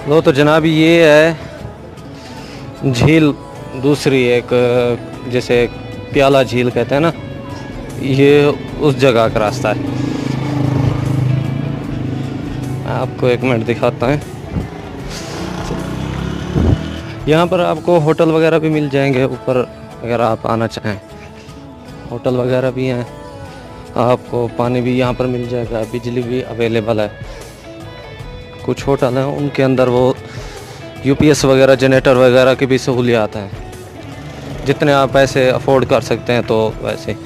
लो तो जनाब ये है झील, दूसरी एक, जैसे प्याला झील कहते हैं ना, ये उस जगह का रास्ता है। मैं आपको एक मिनट दिखाता हूँ। यहाँ पर आपको होटल वगैरह भी मिल जाएंगे ऊपर, अगर आप आना चाहें। होटल वगैरह भी हैं, आपको पानी भी यहाँ पर मिल जाएगा, बिजली भी अवेलेबल है। कुछ होटल हैं उनके अंदर वो यूपीएस वगैरह, जनरेटर वगैरह की भी सहूलियात हैं, जितने आप पैसे अफोर्ड कर सकते हैं तो वैसे।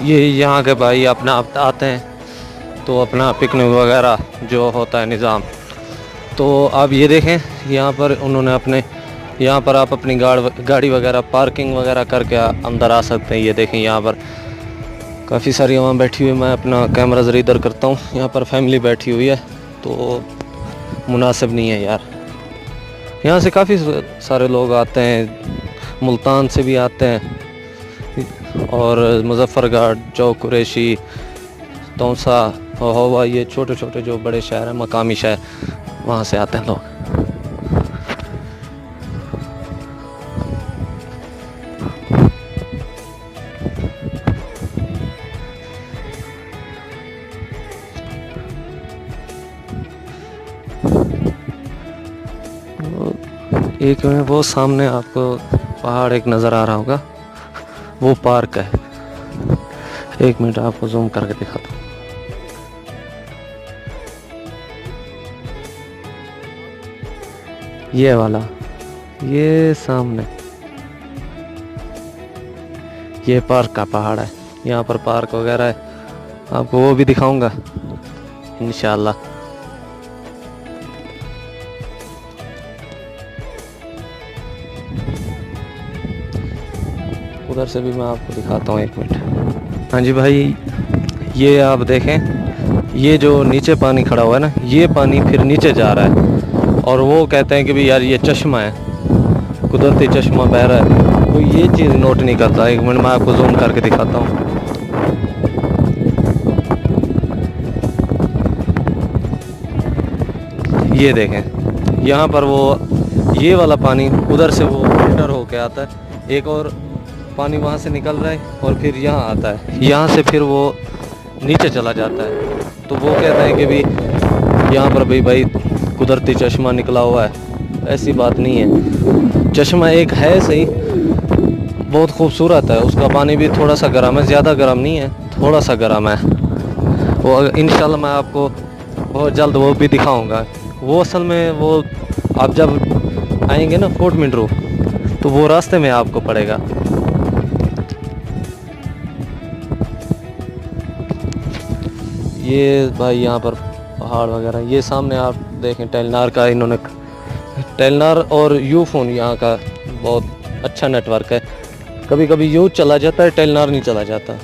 ये यहाँ के भाई अपना आप आते हैं, तो अपना पिकनिक वगैरह जो होता है निज़ाम। तो आप ये देखें, यहाँ पर उन्होंने अपने, यहाँ पर आप अपनी गाड़ी वगैरह पार्किंग वगैरह करके अंदर आ सकते हैं। ये देखें यहाँ पर काफ़ी सारी आवाम बैठी हुई है। मैं अपना कैमरा ज़रा इधर करता हूँ, यहाँ पर फैमिली बैठी हुई है, तो मुनासिब नहीं है यार। यहाँ से काफ़ी सारे लोग आते हैं, मुल्तान से भी आते हैं, और मुजफ्फरगढ़, चौक कुरैशी, तौसा, हवा, ये छोटे छोटे जो बड़े शहर हैं, मकामी शहर, वहाँ से आते हैं लोग। एक में वो सामने आपको पहाड़ एक नज़र आ रहा होगा, वो पार्क है। एक मिनट आपको जूम करके दिखाता हूँ। ये वाला, ये सामने ये पार्क का पहाड़ है। यहाँ पर पार्क वगैरह है, आपको वो भी दिखाऊंगा इंशाल्लाह। उधर से भी मैं आपको दिखाता हूँ, एक मिनट। हाँ जी भाई, ये आप देखें, ये जो नीचे पानी खड़ा हुआ है ना, ये पानी फिर नीचे जा रहा है, और वो कहते हैं कि भाई यार ये चश्मा है, कुदरती चश्मा बह रहा है। तो ये चीज़ नोट नहीं करता। एक मिनट मैं आपको जूम करके दिखाता हूँ। ये देखें, यहाँ पर वो ये वाला पानी उधर से वो फिल्टर होके आता है, एक और पानी वहाँ से निकल रहा है और फिर यहाँ आता है, यहाँ से फिर वो नीचे चला जाता है। तो वो कहते हैं कि भाई यहाँ पर भाई कुदरती चश्मा निकला हुआ है। ऐसी बात नहीं है, चश्मा एक है सही, बहुत खूबसूरत है, उसका पानी भी थोड़ा सा गर्म है, ज़्यादा गर्म नहीं है, थोड़ा सा गर्म है। वो इंशाल्लाह मैं आपको बहुत जल्द वो भी दिखाऊंगा। वो असल में वो आप जब आएंगे ना फोर्ट मिनरो, तो वो रास्ते में आपको पड़ेगा। ये भाई यहाँ पर पहाड़ वगैरह, ये सामने आप देखें टेलनार का, इन्होंने टेलनार और यूफोन यहाँ का बहुत अच्छा नेटवर्क है। कभी कभी यू चला जाता है, टेलनार नहीं चला जाता।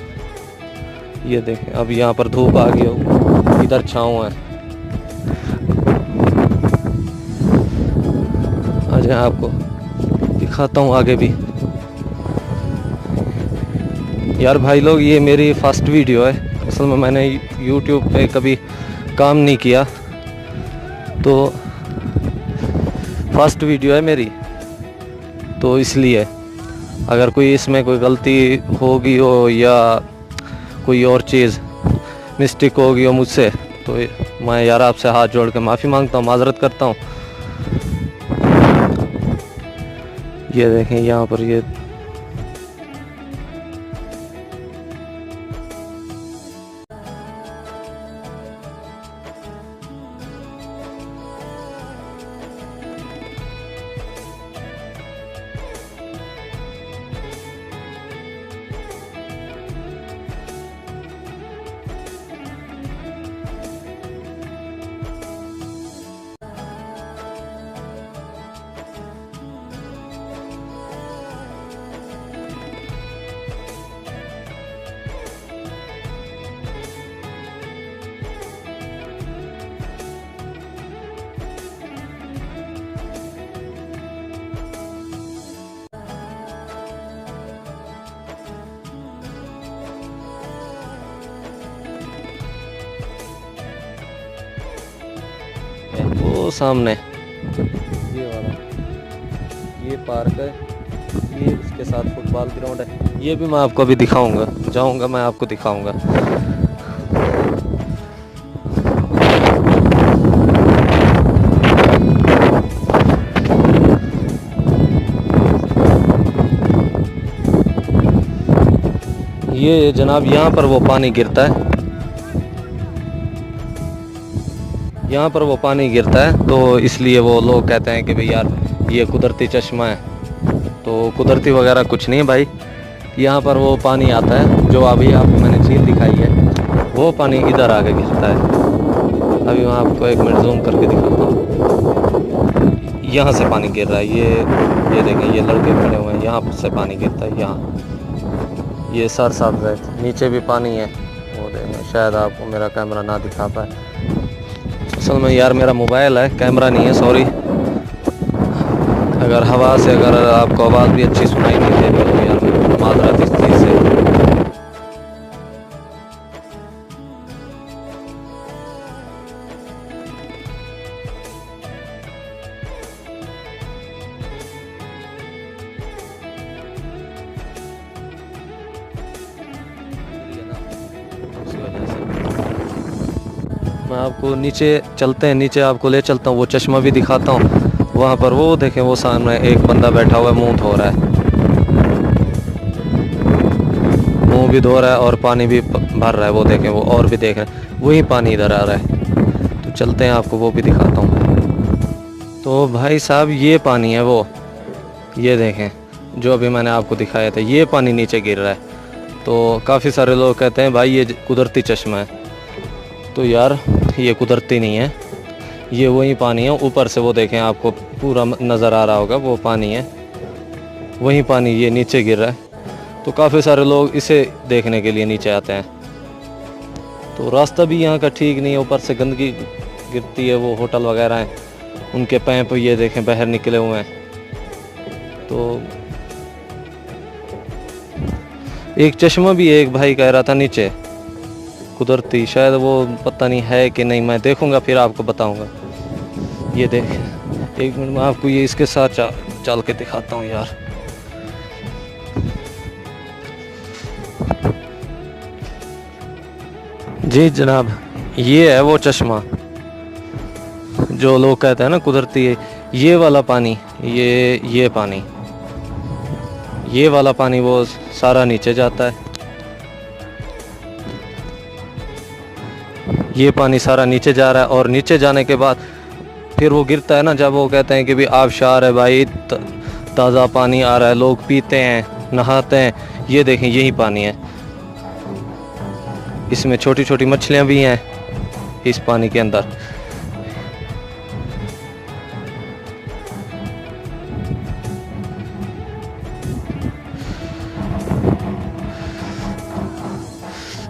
ये देखें, अब यहाँ पर धूप आ गई हो, इधर छाँव है। आज आपको दिखाता हूँ आगे भी। यार भाई लोग, ये मेरी फर्स्ट वीडियो है। असल में मैंने YouTube पे कभी काम नहीं किया, तो फर्स्ट वीडियो है मेरी, तो इसलिए अगर कोई इसमें कोई गलती होगी हो या कोई और चीज़ मिस्टेक होगी हो मुझसे, तो मैं यार आपसे हाथ जोड़ के माफ़ी मांगता हूँ, माजरत करता हूँ। ये देखें यहाँ पर ये वो सामने ये वाला, ये पार्क है, ये उसके साथ फुटबॉल ग्राउंड है। ये भी मैं आपको अभी दिखाऊंगा, जाऊंगा मैं आपको दिखाऊंगा। ये जनाब यहाँ पर वो पानी गिरता है, यहाँ पर वो पानी गिरता है, तो इसलिए वो लोग कहते हैं कि भाई यार ये कुदरती चश्मा है। तो कुदरती वगैरह कुछ नहीं है भाई, यहाँ पर वो पानी आता है जो अभी आपको मैंने झील दिखाई है, वो पानी इधर आके गिरता है। अभी मैं आपको 1 मिनट जूम करके दिखाता हूँ। यहाँ से पानी गिर रहा है, ये देखें, ये लड़के खड़े हुए हैं, यहाँ से पानी गिरता है। यहाँ ये साथ है, नीचे भी पानी है, वो देखें। शायद आपको मेरा कैमरा ना दिखा पाए। असल में यार मेरा मोबाइल है, कैमरा नहीं है, सॉरी। अगर हवा से अगर आपको आवाज़ भी अच्छी सुनाई नहीं दे रही तो यार माजरत इस चीज़ से। मैं आपको नीचे चलते हैं, नीचे आपको ले चलता हूँ, वो चश्मा भी दिखाता हूँ। वहाँ पर वो देखें, वो सामने एक बंदा बैठा हुआ है, मुंह धो रहा है, मुंह भी धो रहा है और पानी भी भर रहा है। वो देखें, वो और भी देख रहे हैं, वही पानी इधर आ रहा है। तो चलते हैं, आपको वो भी दिखाता हूँ। तो भाई साहब ये पानी है, वो ये देखें जो अभी मैंने आपको दिखाया था, ये पानी नीचे गिर रहा है। तो काफ़ी सारे लोग कहते हैं भाई ये कुदरती चश्मा है। तो यार ये कुदरती नहीं है, ये वही पानी है। ऊपर से वो देखें, आपको पूरा नज़र आ रहा होगा, वो पानी है, वही पानी ये नीचे गिर रहा है। तो काफ़ी सारे लोग इसे देखने के लिए नीचे आते हैं। तो रास्ता भी यहाँ का ठीक नहीं है, ऊपर से गंदगी गिरती है। वो होटल वगैरह हैं, उनके पैप ये देखें बाहर निकले हुए हैं। तो एक चश्मा भी एक भाई कह रहा था नीचे कुदरती, शायद वो पता नहीं है कि नहीं, मैं देखूंगा फिर आपको बताऊंगा। ये देख, 1 मिनट में आपको ये इसके साथ चल के दिखाता हूँ यार। जी जनाब, ये है वो चश्मा जो लोग कहते हैं ना कुदरती है। ये वाला पानी, ये पानी, ये वाला पानी वो सारा नीचे जाता है। ये पानी सारा नीचे जा रहा है और नीचे जाने के बाद फिर वो गिरता है ना, जब वो कहते हैं कि भी आबशार है भाई, ताज़ा पानी आ रहा है, लोग पीते हैं, नहाते हैं। ये देखें, यही पानी है, इसमें छोटी छोटी मछलियां भी हैं इस पानी के अंदर।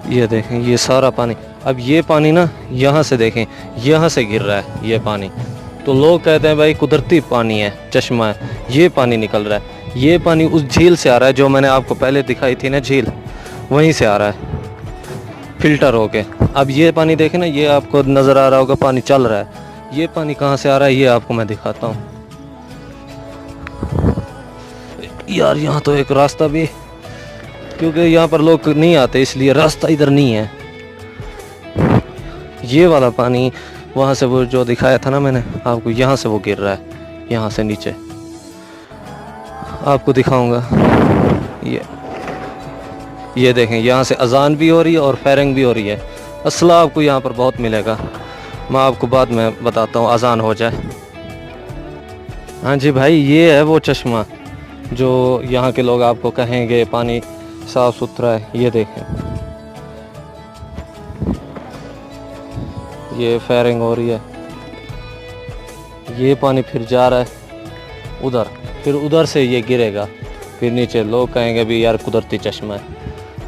ये देखें, ये सारा पानी। अब ये पानी ना यहाँ से देखें, यहाँ से गिर रहा है ये पानी। तो लोग कहते हैं भाई कुदरती पानी है, चश्मा है, ये पानी निकल रहा है। ये पानी उस झील से आ रहा है जो मैंने आपको पहले दिखाई थी ना, झील, वहीं से आ रहा है फिल्टर होके। अब ये पानी देखें ना, ये आपको नज़र आ रहा होगा पानी चल रहा है। ये पानी कहाँ से आ रहा है ये आपको मैं दिखाता हूँ यार। यहाँ तो एक रास्ता भी, क्योंकि यहाँ पर लोग नहीं आते इसलिए रास्ता इधर नहीं है। ये वाला पानी वहाँ से वो जो दिखाया था ना मैंने आपको, यहाँ से वो गिर रहा है, यहाँ से नीचे आपको दिखाऊंगा। ये देखें, यहाँ से अजान भी हो रही है और फायरिंग भी हो रही है। असला आपको यहाँ पर बहुत मिलेगा, मैं आपको बाद में बताता हूँ, अजान हो जाए। हाँ जी भाई, ये है वो चश्मा जो यहाँ के लोग आपको कहेंगे पानी साफ सुथरा है। ये देखें, ये फायरिंग हो रही है, ये पानी फिर जा रहा है उधर, फिर उधर से ये गिरेगा, फिर नीचे। लोग कहेंगे भी यार कुदरती चश्मा है।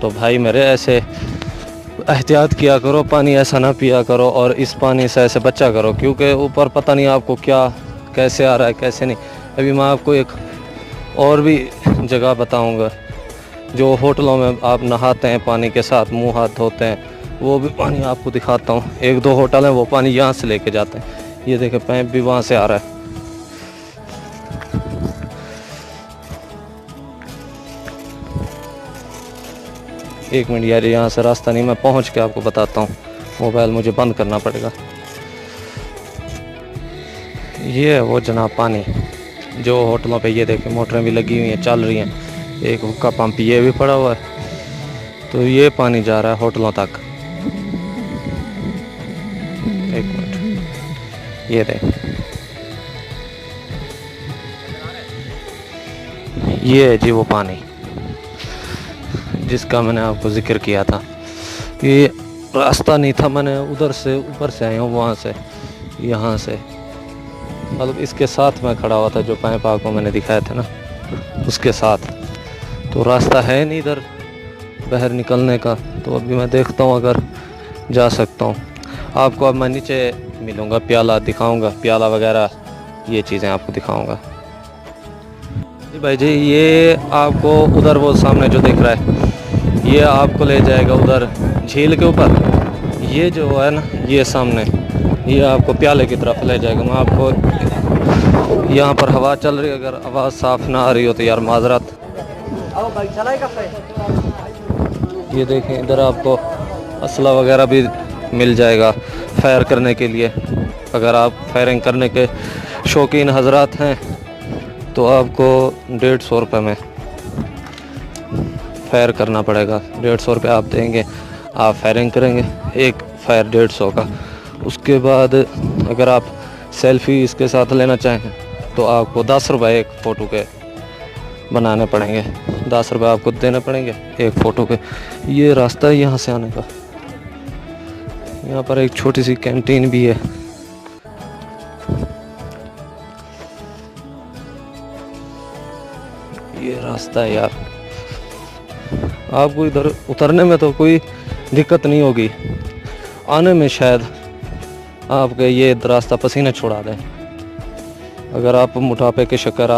तो भाई मेरे, ऐसे एहतियात किया करो, पानी ऐसा ना पिया करो और इस पानी से ऐसे बचा करो, क्योंकि ऊपर पता नहीं आपको क्या कैसे आ रहा है कैसे नहीं। अभी मैं आपको एक और भी जगह बताऊंगा जो होटलों में आप नहाते हैं पानी के साथ, मुंह हाथ धोते हैं, वो भी पानी आपको दिखाता हूँ। 1-2 होटल हैं वो पानी यहाँ से लेके जाते हैं। ये देखें, पैप भी वहाँ से आ रहा है। एक मिनट यार, यहाँ से रास्ता नहीं, मैं पहुँच के आपको बताता हूँ। मोबाइल मुझे बंद करना पड़ेगा। ये है वो जनाब पानी जो होटलों पे, ये देखें मोटरें भी लगी हुई हैं, चल रही हैं, एक हुक्का पंप ये भी पड़ा हुआ है। तो ये पानी जा रहा है होटलों तक। एक मिनट, ये देख, ये है जी वो पानी जिसका मैंने आपको जिक्र किया था। ये रास्ता नहीं था, मैंने उधर से ऊपर से आया हूँ, वहाँ से यहाँ से, मतलब इसके साथ मैं खड़ा हुआ था, जो पैप आपको मैंने दिखाया था ना उसके साथ। तो रास्ता है नहीं इधर बाहर निकलने का, तो अभी मैं देखता हूँ अगर जा सकता हूँ। आपको अब मैं नीचे मिलूँगा, प्याला दिखाऊँगा, प्याला वगैरह ये चीज़ें आपको दिखाऊँगा। जी भाई जी, ये आपको उधर वो सामने जो दिख रहा है, ये आपको ले जाएगा उधर झील के ऊपर। ये जो है ना, ये सामने, ये आपको प्याले की तरफ ले जाएगा। मैं आपको यहाँ पर हवा चल रही है, अगर आवाज़ साफ़ ना आ रही हो तो यार माजरत। ये देखें, इधर आपको असला वगैरह भी मिल जाएगा फायर करने के लिए। अगर आप फायरिंग करने के शौकीन हजरात हैं तो आपको 150 रुपये में फायर करना पड़ेगा। 150 रुपये आप देंगे, आप फायरिंग करेंगे, एक फायर 150 का। उसके बाद अगर आप सेल्फ़ी इसके साथ लेना चाहें तो आपको 10 रुपये एक फ़ोटो के बनाने पड़ेंगे, 10 रुपये आपको देने पड़ेंगे एक फ़ोटो के। ये रास्ता है यहाँ से आने का। यहाँ पर एक छोटी सी कैंटीन भी है। ये रास्ता है यार, आपको इधर उतरने में तो कोई दिक्कत नहीं होगी, आने में शायद आपके ये रास्ता पसीने छुड़ा दें। अगर आप मोटापे के शिकार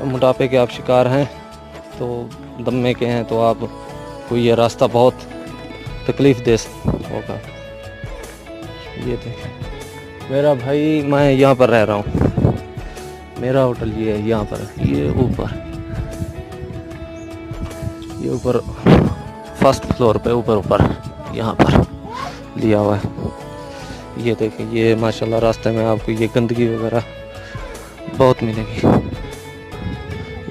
मोटापे के आप शिकार हैं, तो दम्मे के हैं, तो आपको ये रास्ता बहुत तकलीफ़ दे होगा। ये देखें मेरा भाई, मैं यहाँ पर रह रहा हूँ, मेरा होटल ये है यहाँ पर, ये ऊपर फर्स्ट फ्लोर पे ऊपर यहाँ पर लिया हुआ है। ये देखें, ये माशाल्लाह रास्ते में आपको ये गंदगी वगैरह बहुत मिलेगी।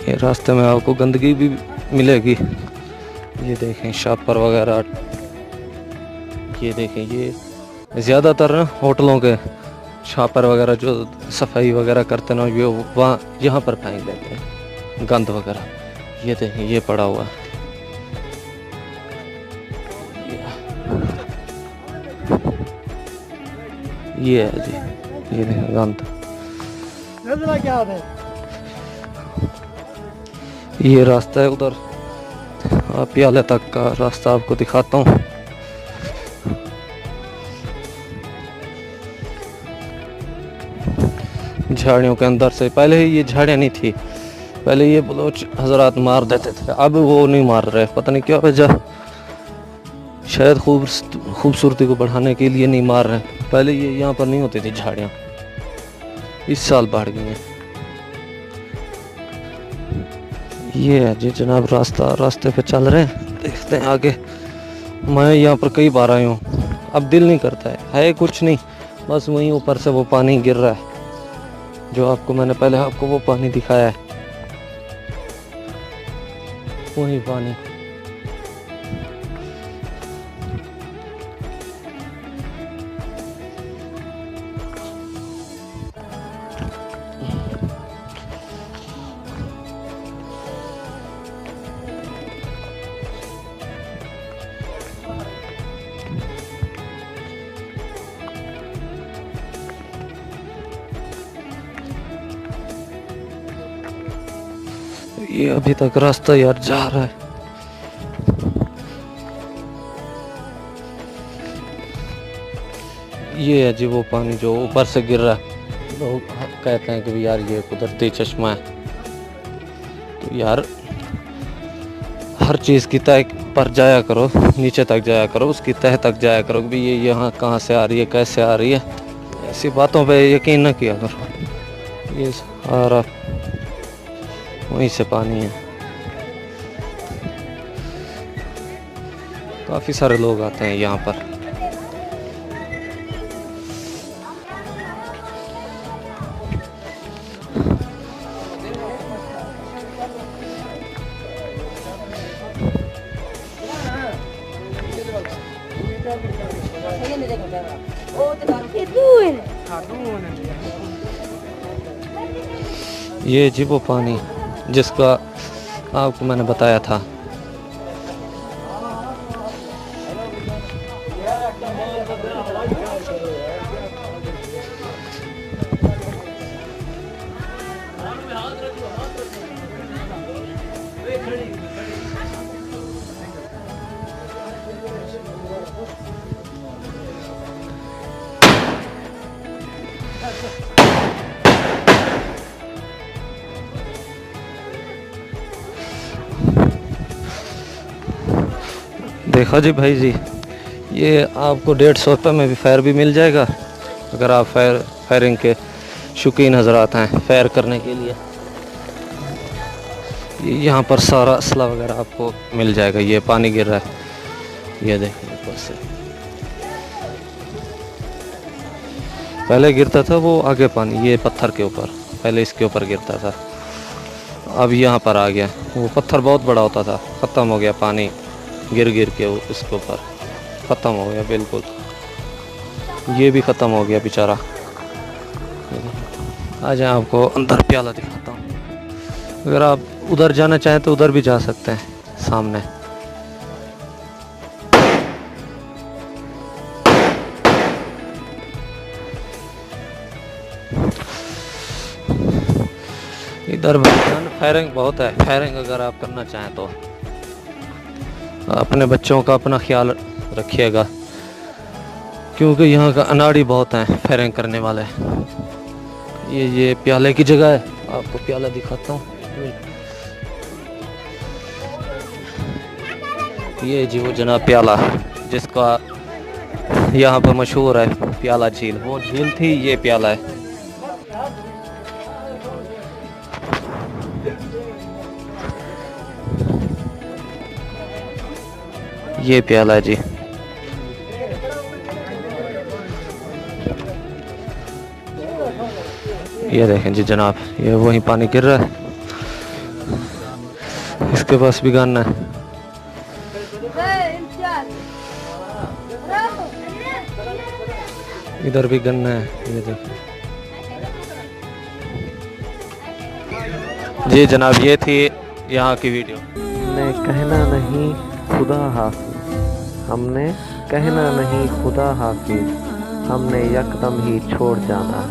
ये रास्ते में आपको गंदगी भी मिलेगी। ये देखें शॉपर वगैरह, ये देखें, ये ज़्यादातर ना होटलों के शॉपर वगैरह जो सफाई वगैरह करते ना, ये वहाँ यहाँ पर फेंक देते हैं गंद वगैरह। ये देखें, ये पड़ा हुआ है, ये है जी, ये देखें गंद। ये रास्ता है उधर प्याले तक का रास्ता, आपको दिखाता हूँ। झाड़ियों के अंदर से, पहले ये झाड़ियाँ नहीं थी, पहले ये बलोच हजरात मार देते थे, अब वो नहीं मार रहे, पता नहीं क्या वजह, शायद खूबसूरती को बढ़ाने के लिए नहीं मार रहे। पहले ये यहाँ पर नहीं होती थी झाड़ियाँ, इस साल बढ़ गई हैं। ये है जी जनाब रास्ते पे चल रहे हैं, देखते हैं आगे। मैं यहाँ पर कई बार आया हूँ, अब दिल नहीं करता है कुछ नहीं, बस वहीं ऊपर से वो पानी गिर रहा है जो आपको मैंने पहले आपको वो पानी दिखाया है, वही पानी। ये अभी तक रास्ता यार जा रहा है। ये है जी वो पानी जो ऊपर से गिर रहा है। लोग कहते हैं कि भी यार ये कुदरती चश्मा है, तो यार हर चीज़ की तय पर जाया करो, नीचे तक जाया करो, उसकी तह तक जाया करो कि ये यहाँ कहाँ से आ रही है, कैसे आ रही है, ऐसी बातों पे यकीन न किया करो। ये सारा वहीं से पानी है। काफ़ी सारे लोग आते हैं यहाँ पर। ये जी वो पानी जिसका आपको मैंने बताया था। देखो जी भाई जी, ये आपको 150 रुपये में भी फायर भी मिल जाएगा अगर आप फायरिंग के शौकीन हजरात हैं फायर करने के लिए। यहाँ पर सारा असला वगैरह आपको मिल जाएगा। ये पानी गिर रहा है, ये देखिए ऊपर से। पहले गिरता था वो आगे पानी, ये पत्थर के ऊपर, पहले इसके ऊपर गिरता था, अब यहाँ पर आ गया। वो पत्थर बहुत बड़ा होता था, ख़त्म हो गया, पानी गिर गिर के उसके ऊपर ख़त्म हो गया बिल्कुल। ये भी ख़त्म हो गया बेचारा। आ जाए आपको अंदर प्याला दिखाता हूँ। अगर आप उधर जाना चाहें तो उधर भी जा सकते हैं, सामने। इधर फायरिंग बहुत है। फायरिंग अगर आप करना चाहें तो अपने बच्चों का अपना ख्याल रखिएगा, क्योंकि यहाँ का अनाड़ी बहुत हैं फायरिंग करने वाले। ये प्याले की जगह है, आपको प्याला दिखाता हूँ। ये जी वो जनाब प्याला, जिसका यहाँ पर मशहूर है प्याला झील। वो झील थी, ये प्याला है। ये प्याला है जी। ये देखें जी जनाब, ये वहीं पानी गिर रहा है, इसके पास भी गन है। इधर भी गन है, ये देखें जी जनाब। ये थी यहाँ की वीडियो। हमने कहना नहीं खुदा हाफिज, हमने कहना नहीं खुदा हाफिज, हमने यकदम ही छोड़ जाना है।